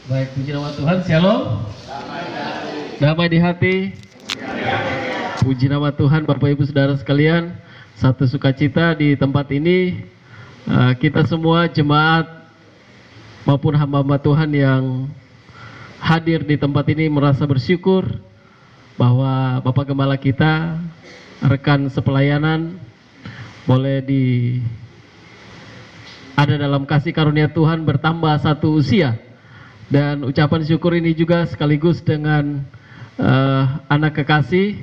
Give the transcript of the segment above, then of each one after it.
Baik, puji nama Tuhan. Shalom. Damai di hati. Puji nama Tuhan, Bapak Ibu Saudara sekalian. Satu sukacita di tempat ini. Kita semua jemaat maupun hamba-hamba Tuhan yang hadir di tempat ini merasa bersyukur bahwa Bapak Gembala kita, rekan sepelayanan, boleh ada dalam kasih karunia Tuhan bertambah satu usia. Dan ucapan syukur ini juga sekaligus dengan anak kekasih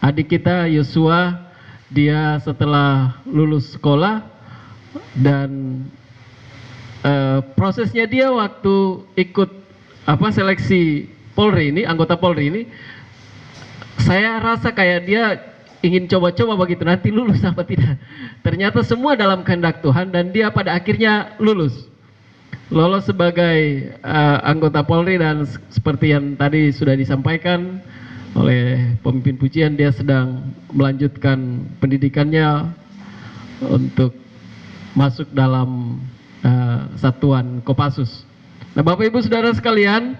adik kita Yosua. Dia setelah lulus sekolah dan prosesnya dia waktu ikut seleksi Polri ini, anggota Polri ini, saya rasa kayak dia ingin coba-coba begitu, nanti lulus apa tidak. Ternyata semua dalam kehendak Tuhan dan dia pada akhirnya lolos sebagai anggota Polri. Dan seperti yang tadi sudah disampaikan oleh pemimpin pujian, dia sedang melanjutkan pendidikannya untuk masuk dalam satuan Kopassus. Nah, Bapak Ibu Saudara sekalian,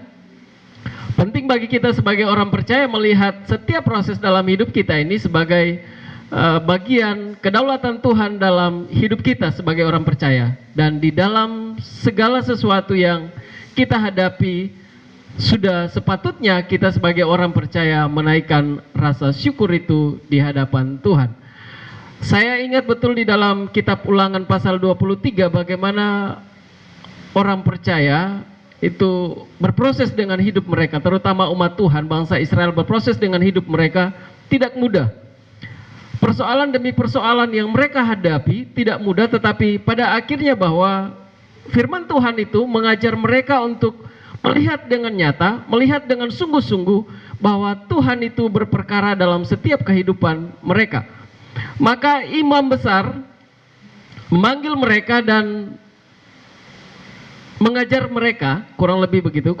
penting bagi kita sebagai orang percaya melihat setiap proses dalam hidup kita ini sebagai bagian kedaulatan Tuhan dalam hidup kita sebagai orang percaya. Dan di dalam segala sesuatu yang kita hadapi, sudah sepatutnya kita sebagai orang percaya menaikkan rasa syukur itu di hadapan Tuhan. Saya ingat betul di dalam kitab Ulangan pasal 23 bagaimana orang percaya itu berproses dengan hidup mereka, terutama umat Tuhan, bangsa Israel berproses dengan hidup mereka tidak mudah. Persoalan demi persoalan yang mereka hadapi tidak mudah, tetapi pada akhirnya bahwa firman Tuhan itu mengajar mereka untuk melihat dengan nyata, melihat dengan sungguh-sungguh bahwa Tuhan itu berperkara dalam setiap kehidupan mereka. Maka imam besar memanggil mereka dan mengajar mereka, kurang lebih begitu,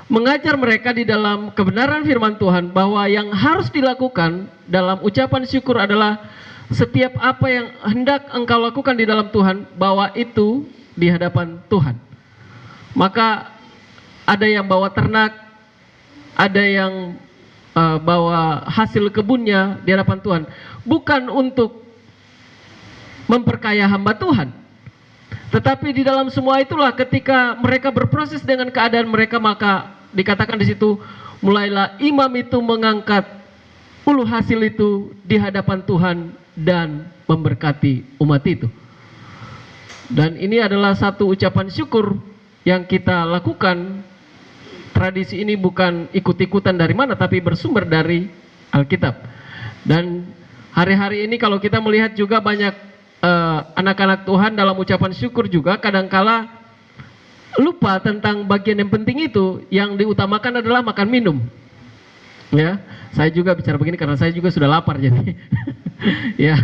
mengajar mereka di dalam kebenaran firman Tuhan bahwa yang harus dilakukan dalam ucapan syukur adalah setiap apa yang hendak engkau lakukan di dalam Tuhan, bawa itu di hadapan Tuhan. Maka ada yang bawa ternak, ada yang bawa hasil kebunnya di hadapan Tuhan, bukan untuk memperkaya hamba Tuhan. Tetapi di dalam semua itulah ketika mereka berproses dengan keadaan mereka, maka dikatakan di situ mulailah imam itu mengangkat ulu hasil itu di hadapan Tuhan dan memberkati umat itu. Dan ini adalah satu ucapan syukur yang kita lakukan. Tradisi ini bukan ikut-ikutan dari mana, tapi bersumber dari Alkitab. Dan hari-hari ini kalau kita melihat juga banyak anak-anak Tuhan dalam ucapan syukur juga kadangkala lupa tentang bagian yang penting itu. Yang diutamakan adalah makan minum. Ya, saya juga bicara begini karena saya juga sudah lapar jadi. Ya,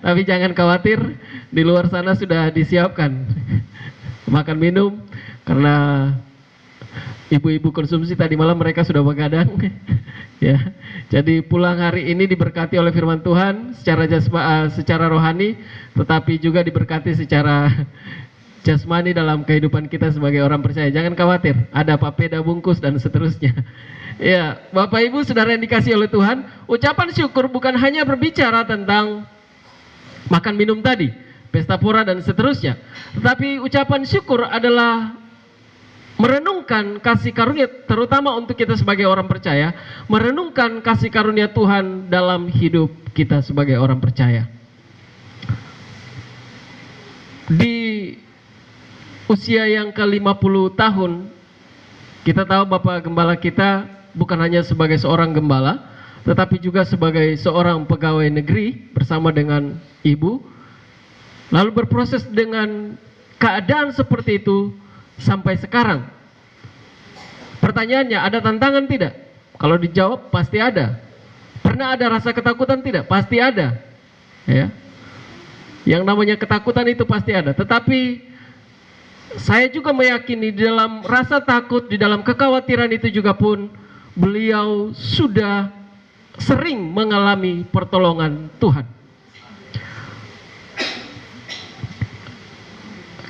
tapi jangan khawatir, di luar sana sudah disiapkan makan minum karena ibu-ibu konsumsi tadi malam mereka sudah begadang. Ya, jadi pulang hari ini diberkati oleh firman Tuhan secara rohani, tetapi juga diberkati secara jasmani dalam kehidupan kita sebagai orang percaya. Jangan khawatir, ada papeda bungkus dan seterusnya. Ya, Bapak Ibu Saudara yang dikasihi oleh Tuhan, ucapan syukur bukan hanya berbicara tentang makan minum tadi, pesta pora dan seterusnya, tetapi ucapan syukur adalah merenungkan kasih karunia, terutama untuk kita sebagai orang percaya, merenungkan kasih karunia Tuhan dalam hidup kita sebagai orang percaya. Di usia yang ke-50 tahun, kita tahu Bapak Gembala kita bukan hanya sebagai seorang gembala, tetapi juga sebagai seorang pegawai negeri bersama dengan ibu, lalu berproses dengan keadaan seperti itu sampai sekarang. Pertanyaannya, ada tantangan tidak? Kalau dijawab pasti ada. Pernah ada rasa ketakutan tidak? Pasti ada. Ya. Yang namanya ketakutan itu pasti ada. Tetapi saya juga meyakini di dalam rasa takut, di dalam kekhawatiran itu juga pun beliau sudah sering mengalami pertolongan Tuhan.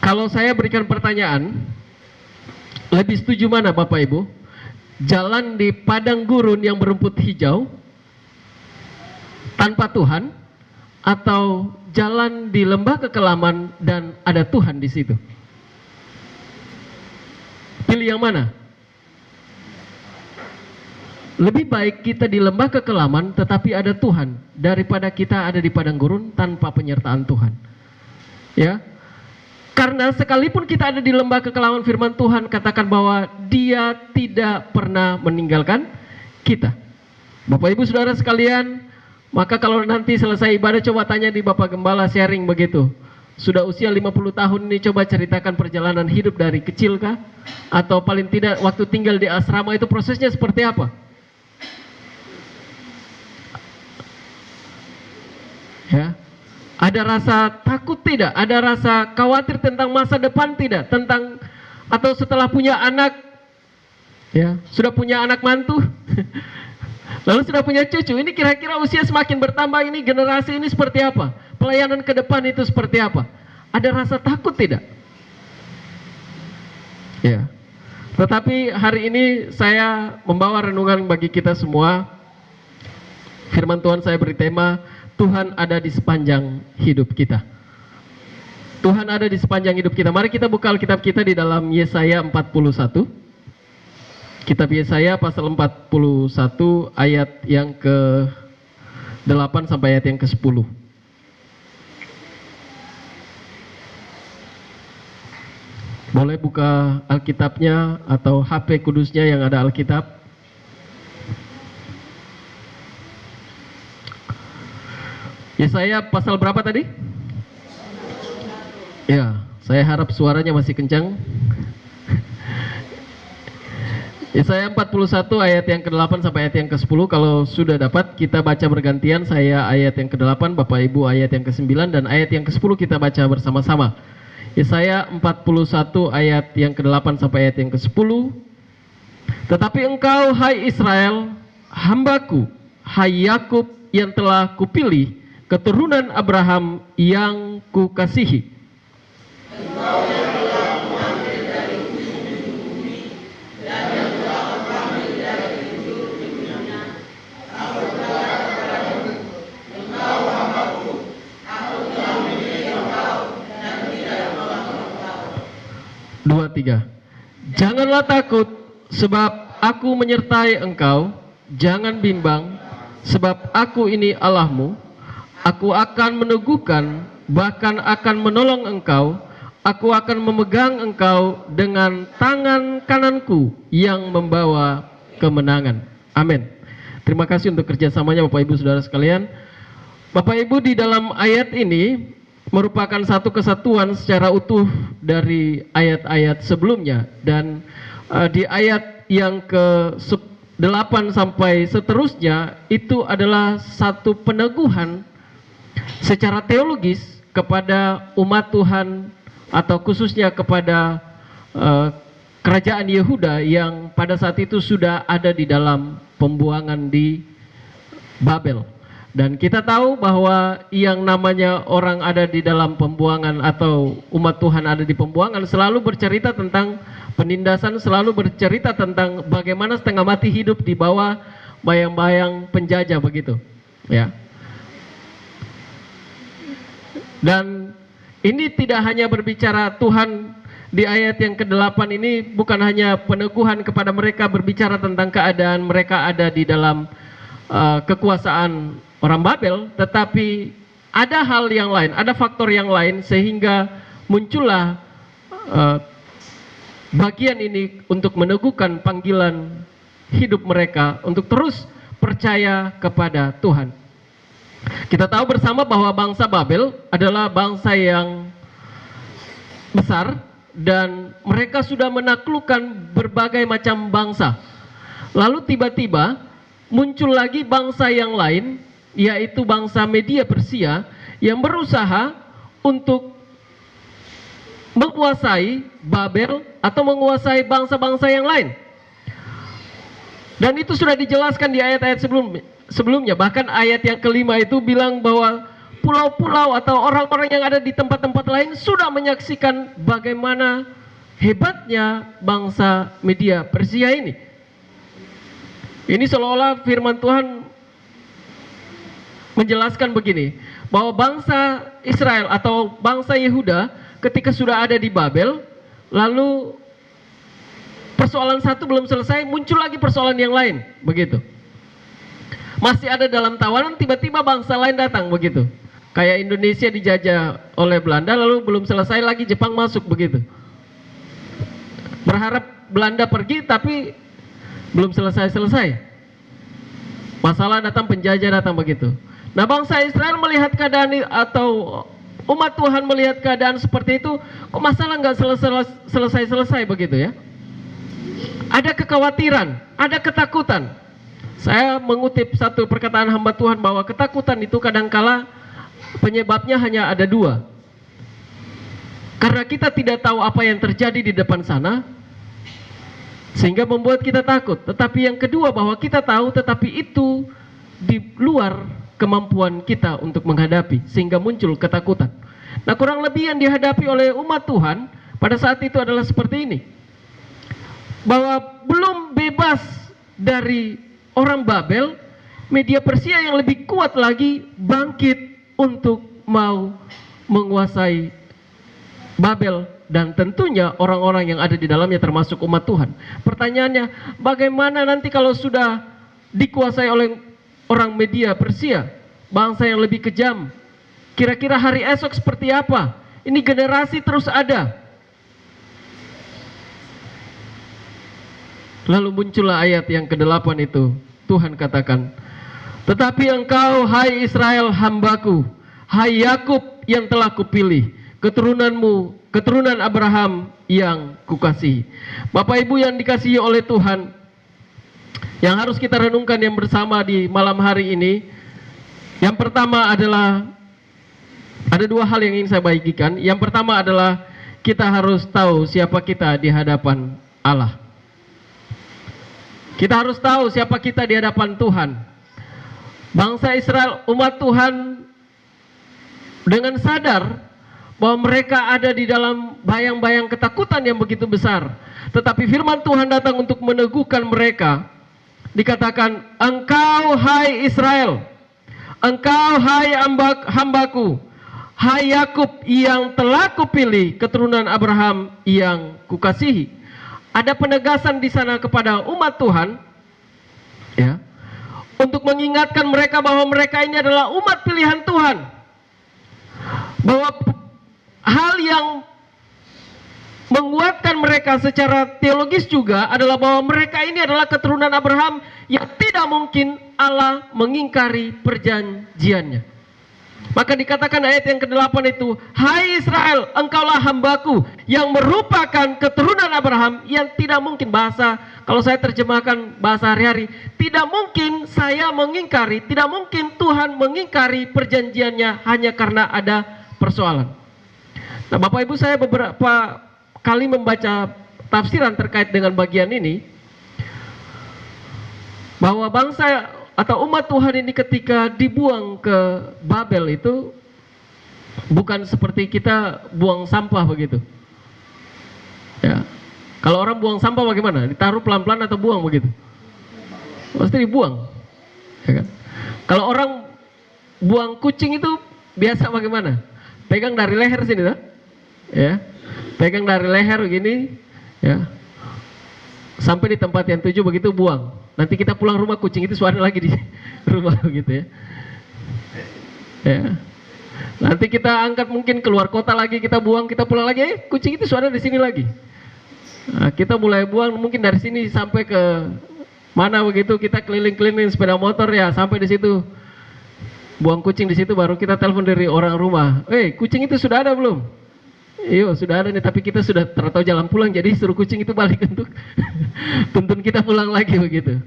Kalau saya berikan pertanyaan, Lebih setuju mana Bapak Ibu? Jalan di padang gurun yang berumput hijau tanpa Tuhan, atau jalan di lembah kekelaman dan ada Tuhan di situ? Pilih yang mana? Lebih baik kita di lembah kekelaman tetapi ada Tuhan daripada kita ada di padang gurun tanpa penyertaan Tuhan. Ya. Karena sekalipun kita ada di lembah kekelaman, firman Tuhan katakan bahwa Dia tidak pernah meninggalkan kita. Bapak Ibu Saudara sekalian, maka kalau nanti selesai ibadah coba tanya di Bapak Gembala, sharing begitu. Sudah usia 50 tahun ini, coba ceritakan perjalanan hidup dari kecil kah? Atau paling tidak waktu tinggal di asrama itu prosesnya seperti apa? Ya. Ada rasa takut tidak? Ada rasa khawatir tentang masa depan tidak? Tentang, atau setelah punya anak, ya, sudah punya anak mantu, lalu sudah punya cucu, ini kira-kira usia semakin bertambah, ini generasi ini seperti apa? Pelayanan ke depan itu seperti apa? Ada rasa takut tidak? Ya. Tetapi hari ini saya membawa renungan bagi kita semua. Firman Tuhan saya beri tema, Tuhan ada di sepanjang hidup kita. Tuhan ada di sepanjang hidup kita. Mari kita buka Alkitab kita di dalam Yesaya 41. Kitab Yesaya pasal 41 ayat yang ke-8 sampai ayat yang ke-10. Boleh buka Alkitabnya atau HP kudusnya yang ada Alkitab. Yesaya pasal berapa tadi? Ya, saya harap suaranya masih kencang. Yesaya 41 ayat yang ke-8 sampai ayat yang ke-10. Kalau sudah dapat kita baca bergantian. Saya ayat yang ke-8, Bapak Ibu ayat yang ke-9, dan ayat yang ke-10 kita baca bersama-sama. Yesaya 41 ayat yang ke-8 sampai ayat yang ke-10. Tetapi engkau, hai Israel, hambaku, hai Yakub yang telah kupilih, keturunan Abraham yang kukasihi. Dua, tiga. Janganlah takut, sebab aku menyertai engkau. Jangan bimbang, sebab aku ini Allahmu. Aku akan meneguhkan, bahkan akan menolong engkau. Aku akan memegang engkau dengan tangan kananku yang membawa kemenangan. Amin. Terima kasih untuk kerjasamanya Bapak Ibu Saudara sekalian. Bapak Ibu, di dalam ayat ini merupakan satu kesatuan secara utuh dari ayat-ayat sebelumnya. Dan di ayat yang ke-8 sampai seterusnya itu adalah satu peneguhan secara teologis kepada umat Tuhan, atau khususnya kepada kerajaan Yehuda yang pada saat itu sudah ada di dalam pembuangan di Babel. Dan kita tahu bahwa yang namanya orang ada di dalam pembuangan atau umat Tuhan ada di pembuangan selalu bercerita tentang penindasan, selalu bercerita tentang bagaimana setengah mati hidup di bawah bayang-bayang penjajah begitu. Ya. Dan ini tidak hanya berbicara Tuhan di ayat yang ke-8 ini, bukan hanya peneguhan kepada mereka berbicara tentang keadaan mereka ada di dalam kekuasaan orang Babel, tetapi ada hal yang lain, ada faktor yang lain sehingga muncullah bagian ini untuk meneguhkan panggilan hidup mereka untuk terus percaya kepada Tuhan. Kita tahu bersama bahwa bangsa Babel adalah bangsa yang besar dan mereka sudah menaklukkan berbagai macam bangsa. Lalu tiba-tiba muncul lagi bangsa yang lain, yaitu bangsa Media Persia yang berusaha untuk menguasai Babel atau menguasai bangsa-bangsa yang lain. Dan itu sudah dijelaskan di ayat-ayat sebelumnya. Bahkan ayat yang kelima itu bilang bahwa pulau-pulau atau orang-orang yang ada di tempat-tempat lain sudah menyaksikan bagaimana hebatnya bangsa Media Persia ini. Ini seolah-olah firman Tuhan menjelaskan begini, bahwa bangsa Israel atau bangsa Yehuda ketika sudah ada di Babel, lalu persoalan satu belum selesai, muncul lagi persoalan yang lain, begitu. Masih ada dalam tawanan, tiba-tiba bangsa lain datang, begitu. Kayak Indonesia dijajah oleh Belanda, lalu belum selesai lagi Jepang masuk, begitu. Berharap Belanda pergi, tapi belum selesai-selesai. Masalah datang, penjajah datang, begitu. Nah, bangsa Israel melihat keadaan atau umat Tuhan melihat keadaan seperti itu, kok masalah nggak selesai-selesai begitu ya? Ada kekhawatiran, ada ketakutan. Saya mengutip satu perkataan hamba Tuhan bahwa ketakutan itu kadangkala penyebabnya hanya ada dua. Karena kita tidak tahu apa yang terjadi di depan sana, sehingga membuat kita takut. Tetapi yang kedua, bahwa kita tahu tetapi itu di luar kemampuan kita untuk menghadapi, sehingga muncul ketakutan. Nah, kurang lebih yang dihadapi oleh umat Tuhan pada saat itu adalah seperti ini, bahwa belum bebas dari orang Babel, Media Persia yang lebih kuat lagi bangkit untuk mau menguasai Babel, dan tentunya orang-orang yang ada di dalamnya termasuk umat Tuhan. Pertanyaannya, bagaimana nanti kalau sudah dikuasai oleh orang Media Persia, bangsa yang lebih kejam? Kira-kira hari esok seperti apa? Ini generasi terus ada. Lalu muncullah ayat yang ke-8 itu. Tuhan katakan, tetapi engkau, hai Israel hambaku, hai Yakub yang telah kupilih, keturunanmu, keturunan Abraham yang kukasihi. Bapak Ibu yang dikasihi oleh Tuhan, yang harus kita renungkan yang bersama di malam hari ini, yang pertama adalah, ada dua hal yang ingin saya bagikan. Yang pertama adalah kita harus tahu siapa kita di hadapan Allah. Kita harus tahu siapa kita di hadapan Tuhan. Bangsa Israel, umat Tuhan, dengan sadar bahwa mereka ada di dalam bayang-bayang ketakutan yang begitu besar. Tetapi firman Tuhan datang untuk meneguhkan mereka. Dikatakan, engkau hai Israel, engkau hai hambaku, hai Yakub yang telah kupilih, keturunan Abraham yang kukasihi. Ada penegasan di sana kepada umat Tuhan, ya, untuk mengingatkan mereka bahwa mereka ini adalah umat pilihan Tuhan. Bahwa hal yang menguatkan mereka secara teologis juga adalah bahwa mereka ini adalah keturunan Abraham yang tidak mungkin Allah mengingkari perjanjiannya. Maka dikatakan ayat yang ke-8 itu, hai Israel, engkaulah hambaku yang merupakan keturunan Abraham yang tidak mungkin, bahasa, kalau saya terjemahkan bahasa hari-hari, tidak mungkin saya mengingkari, tidak mungkin Tuhan mengingkari perjanjiannya hanya karena ada persoalan. Nah, Bapak Ibu, saya beberapa kali membaca tafsiran terkait dengan bagian ini, bahwa bangsa atau umat Tuhan ini ketika dibuang ke Babel itu bukan seperti kita buang sampah begitu. Ya. Kalau orang buang sampah bagaimana? Ditaruh pelan-pelan atau buang begitu? Pasti dibuang. Ya kan? Kalau orang buang kucing itu biasa bagaimana? Pegang dari leher sini, tak? Ya. Pegang dari leher begini, ya. Sampai di tempat yang tuju begitu buang. Nanti kita pulang rumah kucing itu suara lagi di rumah begitu ya. Ya. Nanti kita angkat mungkin keluar kota lagi, kita buang, kita pulang lagi, kucing itu suara di sini lagi. Nah, kita mulai buang mungkin dari sini sampai ke mana begitu, kita keliling-keliling sepeda motor ya, sampai di situ. Buang kucing di situ, baru kita telepon dari orang rumah. Kucing itu sudah ada belum? Iya sudah ada nih, tapi kita sudah tertahu jalan pulang, jadi suruh kucing itu balik untuk tuntun kita pulang lagi begitu.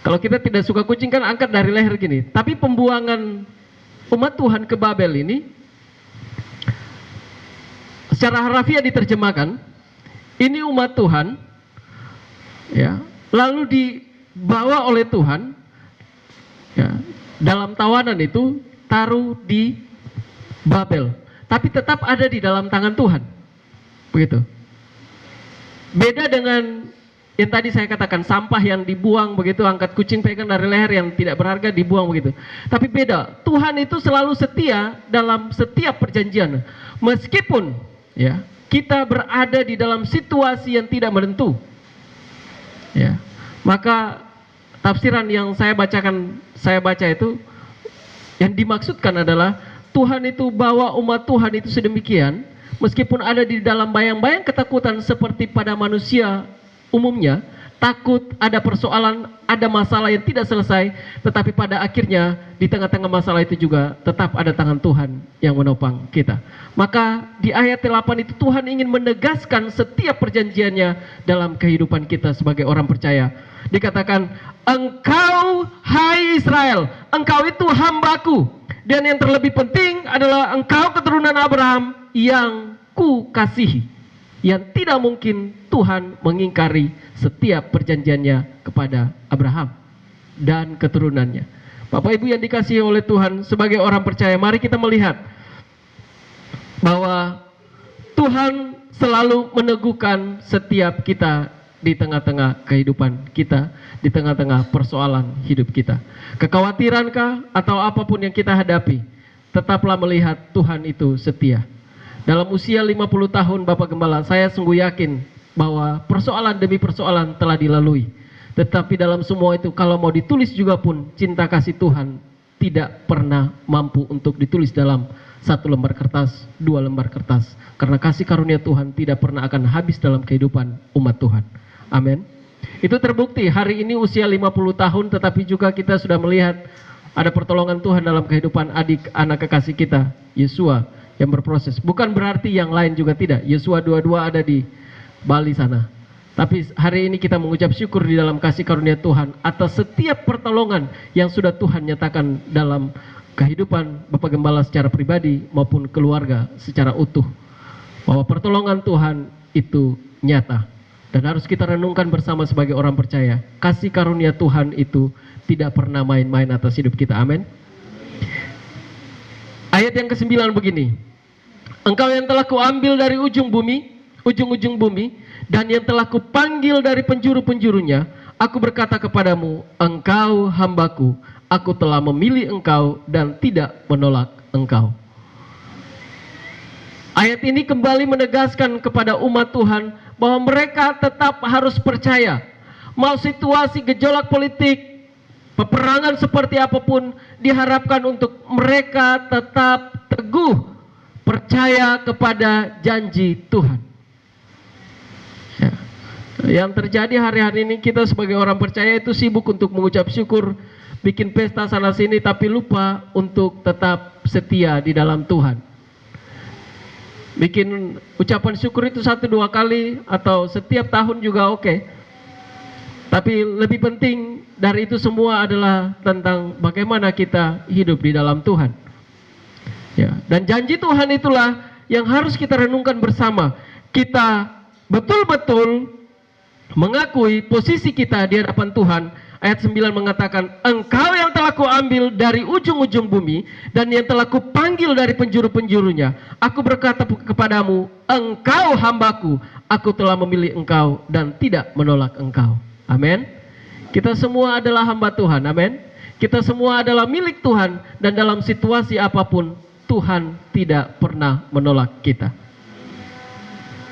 Kalau kita tidak suka kucing kan angkat dari leher gini. Tapi pembuangan umat Tuhan ke Babel ini secara harafiah diterjemahkan, ini umat Tuhan, ya, lalu dibawa oleh Tuhan, ya, dalam tawanan itu taruh di Babel. Tapi tetap ada di dalam tangan Tuhan, begitu. Beda dengan yang tadi saya katakan, sampah yang dibuang begitu, angkat kucing pegang dari leher yang tidak berharga dibuang begitu. Tapi beda, Tuhan itu selalu setia dalam setiap perjanjian. Meskipun ya kita berada di dalam situasi yang tidak menentu. Ya. Maka tafsiran yang saya baca itu yang dimaksudkan adalah Tuhan itu bawa umat Tuhan itu sedemikian, meskipun ada di dalam bayang-bayang ketakutan seperti pada manusia umumnya, takut ada persoalan, ada masalah yang tidak selesai, tetapi pada akhirnya di tengah-tengah masalah itu juga tetap ada tangan Tuhan yang menopang kita. Maka di ayat 8 itu Tuhan ingin menegaskan setiap perjanjiannya dalam kehidupan kita sebagai orang percaya. Dikatakan, engkau hai Israel, engkau itu hambaku, dan yang terlebih penting adalah engkau keturunan Abraham yang ku kasihi, yang tidak mungkin Tuhan mengingkari setiap perjanjiannya kepada Abraham dan keturunannya. Bapak Ibu yang dikasihi oleh Tuhan, sebagai orang percaya, mari kita melihat bahwa Tuhan selalu meneguhkan setiap kita di tengah-tengah kehidupan kita, di tengah-tengah persoalan hidup kita. Kekhawatirankah atau apapun yang kita hadapi, tetaplah melihat Tuhan itu setia. Dalam usia 50 tahun Bapak Gembala, saya sungguh yakin bahwa persoalan demi persoalan telah dilalui. Tetapi dalam semua itu, kalau mau ditulis juga pun, cinta kasih Tuhan tidak pernah mampu untuk ditulis dalam 1 lembar kertas, 2 lembar kertas. Karena kasih karunia Tuhan tidak pernah akan habis dalam kehidupan umat Tuhan. Amin. Itu terbukti hari ini usia 50 tahun, tetapi juga kita sudah melihat ada pertolongan Tuhan dalam kehidupan anak kekasih kita, Yesua, yang berproses. Bukan berarti yang lain juga tidak. Yesua 22 ada di Bali sana. Tapi hari ini kita mengucap syukur di dalam kasih karunia Tuhan atas setiap pertolongan yang sudah Tuhan nyatakan dalam kehidupan Bapak Gembala secara pribadi maupun keluarga secara utuh. Bahwa pertolongan Tuhan itu nyata. Dan harus kita renungkan bersama sebagai orang percaya. Kasih karunia Tuhan itu tidak pernah main-main atas hidup kita. Amin. Ayat yang ke-9 begini. Engkau yang telah kuambil dari ujung bumi, dan yang telah kupanggil dari penjuru-penjurunya, aku berkata kepadamu, engkau hambaku, aku telah memilih engkau dan tidak menolak engkau. Ayat ini kembali menegaskan kepada umat Tuhan bahwa mereka tetap harus percaya. Mau situasi gejolak politik, peperangan seperti apapun, diharapkan untuk mereka tetap teguh percaya kepada janji Tuhan. Ya. Yang terjadi hari-hari ini, kita sebagai orang percaya itu sibuk untuk mengucap syukur, bikin pesta sana sini, tapi lupa untuk tetap setia di dalam Tuhan. Bikin ucapan syukur itu 1-2 kali atau setiap tahun juga oke. Tapi lebih penting dari itu semua adalah tentang bagaimana kita hidup di dalam Tuhan. Ya, dan janji Tuhan itulah yang harus kita renungkan bersama. Kita betul-betul mengakui posisi kita di hadapan Tuhan. Ayat 9 mengatakan, engkau yang telah kuambil dari ujung-ujung bumi, dan yang telah kupanggil dari penjuru-penjurunya. Aku berkata kepadamu, engkau hambaku, aku telah memilih engkau dan tidak menolak engkau. Amin. Kita semua adalah hamba Tuhan. Amin. Kita semua adalah milik Tuhan, dan dalam situasi apapun Tuhan tidak pernah menolak kita.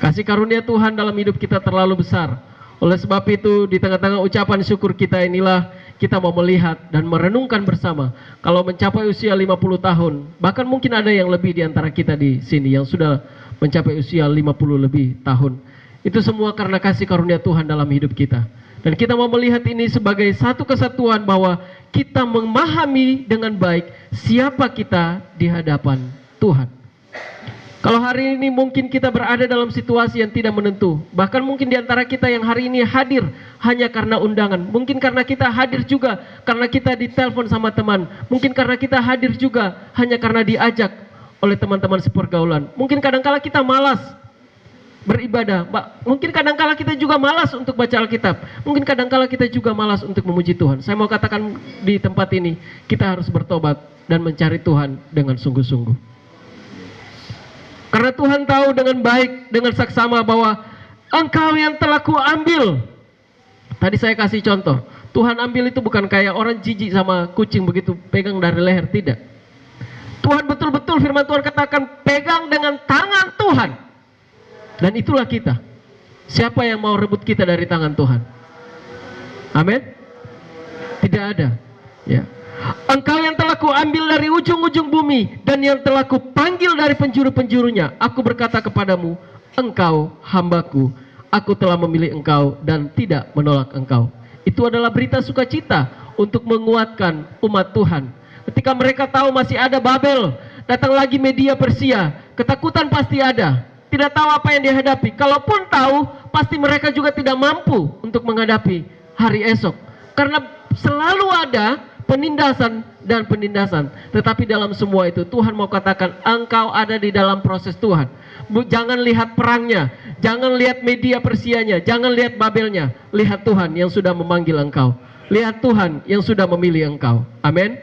Kasih karunia Tuhan dalam hidup kita terlalu besar. Oleh sebab itu, di tengah-tengah ucapan syukur kita inilah kita mau melihat dan merenungkan bersama. Kalau mencapai usia 50 tahun, bahkan mungkin ada yang lebih di antara kita di sini yang sudah mencapai usia 50 lebih tahun. Itu semua karena kasih karunia Tuhan dalam hidup kita. Dan kita mau melihat ini sebagai satu kesatuan bahwa kita memahami dengan baik siapa kita di hadapan Tuhan. Kalau hari ini mungkin kita berada dalam situasi yang tidak menentu. Bahkan mungkin di antara kita yang hari ini hadir hanya karena undangan. Mungkin karena kita hadir juga karena kita ditelepon sama teman. Mungkin karena kita hadir juga hanya karena diajak oleh teman-teman sepergaulan. Mungkin kadangkala kita malas beribadah. Mungkin kadangkala kita juga malas untuk baca Alkitab. Mungkin kadangkala kita juga malas untuk memuji Tuhan. Saya mau katakan di tempat ini, kita harus bertobat dan mencari Tuhan dengan sungguh-sungguh. Karena Tuhan tahu dengan baik, dengan saksama bahwa engkau yang telah kuambil. Tadi saya kasih contoh, Tuhan ambil itu bukan kayak orang jijik sama kucing begitu pegang dari leher, tidak. Tuhan betul-betul, firman Tuhan katakan, pegang dengan tangan Tuhan. Dan itulah kita. Siapa yang mau rebut kita dari tangan Tuhan? Amin. Tidak ada. Ya. Engkau yang telah kuambil dari ujung-ujung bumi, dan yang telah kupanggil dari penjuru-penjurunya. Aku berkata kepadamu, engkau hambaku, aku telah memilih engkau dan tidak menolak engkau. Itu adalah berita sukacita untuk menguatkan umat Tuhan. Ketika mereka tahu masih ada Babel, datang lagi media Persia, ketakutan pasti ada. Tidak tahu apa yang dihadapi. Kalaupun tahu, pasti mereka juga tidak mampu untuk menghadapi hari esok. Karena selalu ada penindasan dan penindasan. Tetapi dalam semua itu Tuhan mau katakan, engkau ada di dalam proses Tuhan. Jangan lihat perangnya, jangan lihat media Persianya, jangan lihat Babelnya. Lihat Tuhan yang sudah memanggil engkau. Lihat Tuhan yang sudah memilih engkau. Amin.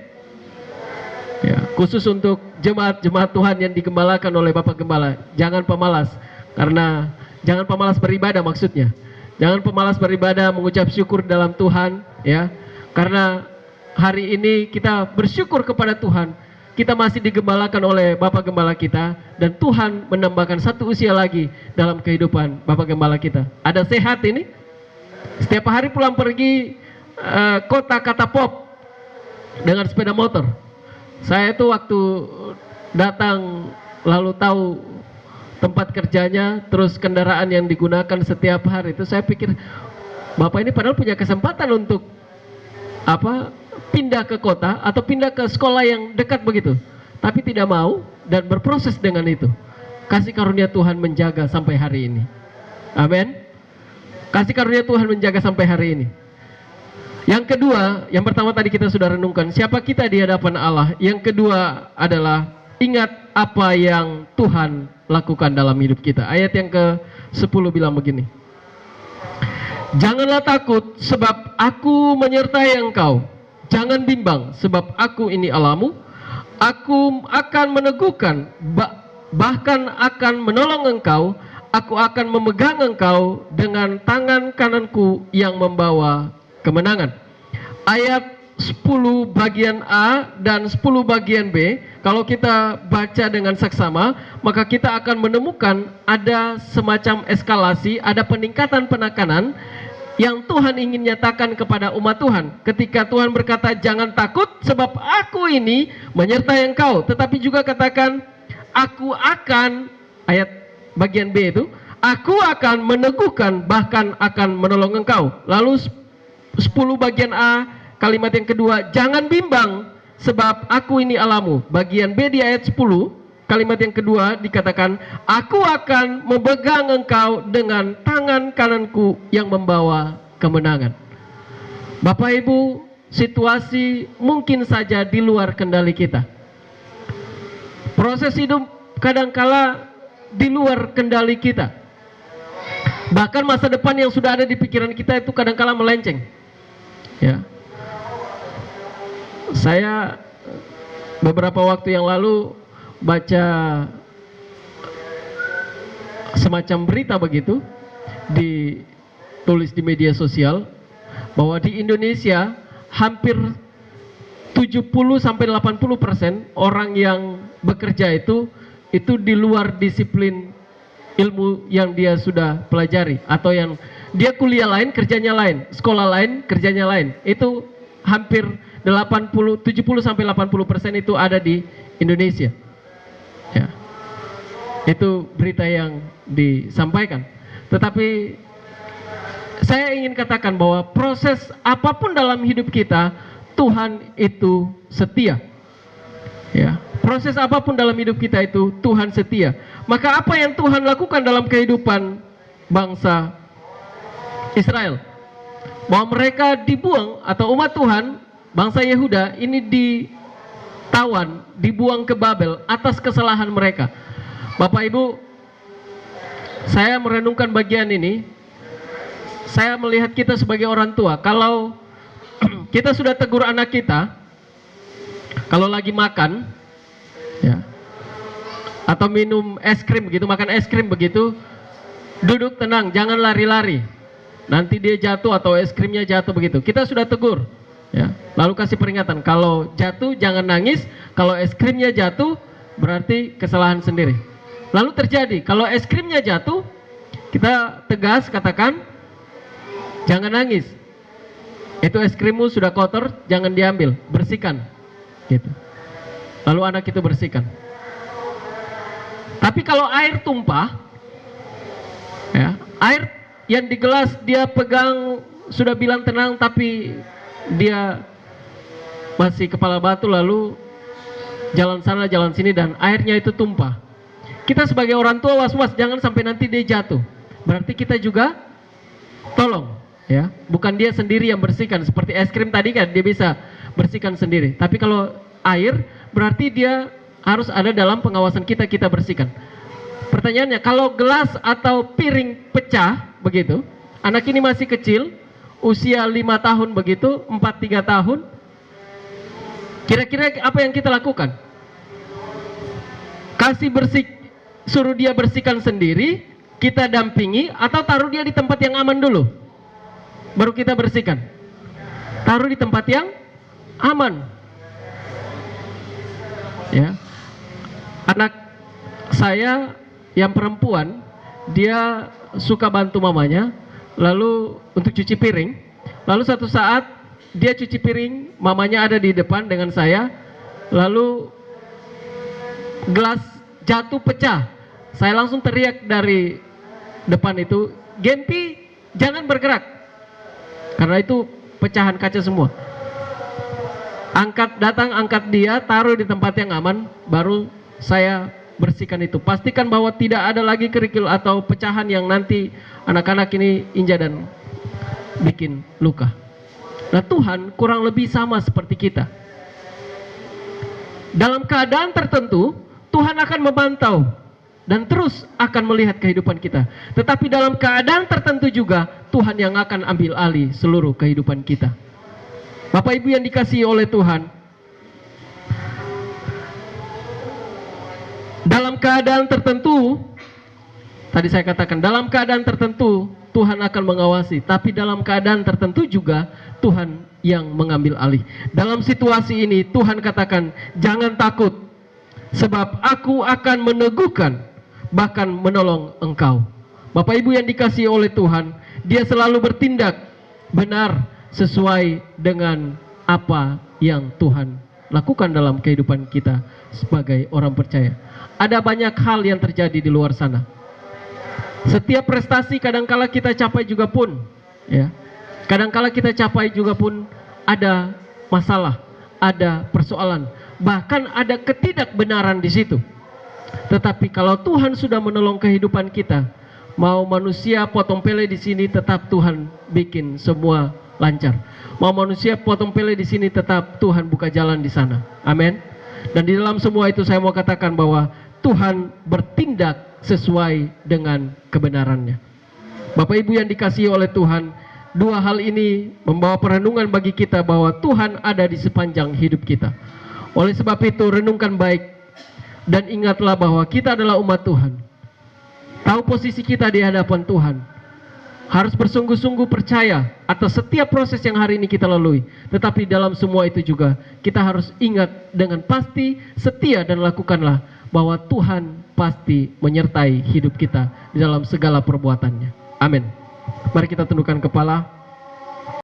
Ya, khusus untuk jemaat-jemaat Tuhan yang digembalakan oleh Bapak Gembala, jangan pemalas, karena jangan pemalas beribadah maksudnya. Jangan pemalas beribadah, mengucap syukur dalam Tuhan, ya. Karena hari ini kita bersyukur kepada Tuhan, kita masih digembalakan oleh Bapak Gembala kita, dan Tuhan menambahkan satu usia lagi dalam kehidupan Bapak Gembala kita. Ada sehat ini, setiap hari pulang pergi kota Katapop dengan sepeda motor. Saya itu waktu datang lalu tahu tempat kerjanya, terus kendaraan yang digunakan setiap hari, itu saya pikir Bapak ini padahal punya kesempatan untuk pindah ke kota atau pindah ke sekolah yang dekat begitu, tapi tidak mau dan berproses dengan itu. Kasih karunia Tuhan menjaga sampai hari ini. Amin. Kasih karunia Tuhan menjaga sampai hari ini. Yang kedua, yang pertama tadi kita sudah renungkan, siapa kita di hadapan Allah. Yang kedua adalah ingat apa yang Tuhan lakukan dalam hidup kita. Ayat yang ke-10 bilang begini, janganlah takut sebab aku menyertai engkau. Jangan bimbang sebab aku ini Allahmu. Aku akan meneguhkan, bahkan akan menolong engkau. Aku akan memegang engkau dengan tangan kananku yang membawa kemenangan. Ayat 10 bagian A dan 10 bagian B, kalau kita baca dengan seksama, maka kita akan menemukan ada semacam eskalasi, ada peningkatan penekanan yang Tuhan ingin nyatakan kepada umat Tuhan. Ketika Tuhan berkata jangan takut sebab aku ini menyertai engkau, tetapi juga katakan aku akan, ayat bagian B itu, aku akan meneguhkan bahkan akan menolong engkau. Lalu 10 bagian A, kalimat yang kedua, jangan bimbang sebab aku ini Allahmu. Bagian B di ayat 10, kalimat yang kedua dikatakan, aku akan memegang engkau dengan tangan kananku yang membawa kemenangan. Bapak Ibu, situasi mungkin saja di luar kendali kita. Proses hidup kadangkala di luar kendali kita. Bahkan masa depan yang sudah ada di pikiran kita itu kadangkala melenceng. Ya. Saya beberapa waktu yang lalu baca semacam berita begitu, ditulis di media sosial bahwa di Indonesia hampir 70-80% orang yang bekerja itu di luar disiplin ilmu yang dia sudah pelajari, atau yang dia kuliah lain, kerjanya lain, sekolah lain, kerjanya lain. Itu hampir 70-80% itu ada di Indonesia. Ya. Itu berita yang disampaikan. Tetapi saya ingin katakan bahwa proses apapun dalam hidup kita, Tuhan itu setia. Ya. Proses apapun dalam hidup kita itu Tuhan setia. Maka apa yang Tuhan lakukan dalam kehidupan bangsa Israel, bahwa mereka dibuang, atau umat Tuhan, bangsa Yehuda ini ditawan, dibuang ke Babel atas kesalahan mereka. Bapak Ibu, saya merenungkan bagian ini, saya melihat kita sebagai orang tua, kalau kita sudah tegur anak kita, kalau lagi makan, ya, atau minum es krim begitu, makan es krim begitu, Duduk tenang, jangan lari-lari. Nanti dia jatuh atau es krimnya jatuh begitu. Kita sudah tegur, ya. Lalu kasih peringatan, kalau jatuh jangan nangis, kalau es krimnya jatuh berarti kesalahan sendiri. Lalu terjadi, kalau es krimnya jatuh, kita tegas katakan, jangan nangis. Itu es krimmu sudah kotor, jangan diambil, bersihkan. Gitu. Lalu anak itu bersihkan. Tapi kalau air tumpah, ya, air yang di gelas dia pegang sudah bilang tenang, tapi dia masih kepala batu, lalu jalan sana jalan sini dan airnya itu tumpah. Kita sebagai orang tua was-was, jangan sampai nanti dia jatuh. Berarti kita juga tolong, ya. Bukan dia sendiri yang bersihkan. Seperti es krim tadi kan dia bisa bersihkan sendiri. Tapi kalau air berarti dia harus ada dalam pengawasan kita, kita bersihkan. Pertanyaannya, kalau gelas atau piring pecah begitu, anak ini masih kecil, usia 5 tahun begitu, 4-3 tahun, kira-kira apa yang kita lakukan? Kasih bersih, suruh dia bersihkan sendiri, kita dampingi, atau taruh dia di tempat yang aman dulu, baru kita bersihkan? Taruh di tempat yang aman, ya. Anak saya yang perempuan, dia suka bantu mamanya, lalu untuk cuci piring. Lalu satu saat dia cuci piring, mamanya ada di depan dengan saya, lalu gelas jatuh pecah. Saya langsung teriak dari depan itu, "Gempi, jangan bergerak," karena itu pecahan kaca semua. Angkat dia, taruh di tempat yang aman, baru saya bersihkan itu. Pastikan bahwa tidak ada lagi kerikil atau pecahan yang nanti anak-anak ini injak dan bikin luka. Nah, Tuhan kurang lebih sama seperti kita. Dalam keadaan tertentu, Tuhan akan memantau dan terus akan melihat kehidupan kita. Tetapi dalam keadaan tertentu juga, Tuhan yang akan ambil alih seluruh kehidupan kita. Bapak Ibu yang dikasihi oleh Tuhan, dalam keadaan tertentu, tadi saya katakan, dalam keadaan tertentu Tuhan akan mengawasi, tapi dalam keadaan tertentu juga Tuhan yang mengambil alih. Dalam situasi ini Tuhan katakan, jangan takut, sebab aku akan meneguhkan, bahkan menolong engkau. Bapak Ibu yang dikasihi oleh Tuhan, Dia selalu bertindak benar sesuai dengan apa yang Tuhan lakukan dalam kehidupan kita sebagai orang percaya. Ada banyak hal yang terjadi di luar sana. Setiap prestasi kadangkala kita capai juga pun, ya, kadangkala kita capai juga pun ada masalah, ada persoalan, bahkan ada ketidakbenaran di situ. Tetapi kalau Tuhan sudah menolong kehidupan kita, mau manusia potong pele di sini, tetap Tuhan bikin semua lancar. Mau manusia potong pele di sini, tetap Tuhan buka jalan di sana. Amin. Dan di dalam semua itu saya mau katakan bahwa Tuhan bertindak sesuai dengan kebenarannya. Bapak Ibu yang dikasihi oleh Tuhan, dua hal ini membawa perenungan bagi kita bahwa Tuhan ada di sepanjang hidup kita. Oleh sebab itu, renungkan baik dan ingatlah bahwa kita adalah umat Tuhan. Tahu posisi kita di hadapan Tuhan. Harus bersungguh-sungguh percaya atas setiap proses yang hari ini kita lalui. Tetapi dalam semua itu juga kita harus ingat dengan pasti, setia, dan lakukanlah bahwa Tuhan pasti menyertai hidup kita di dalam segala perbuatannya. Amin. Mari kita tundukkan kepala.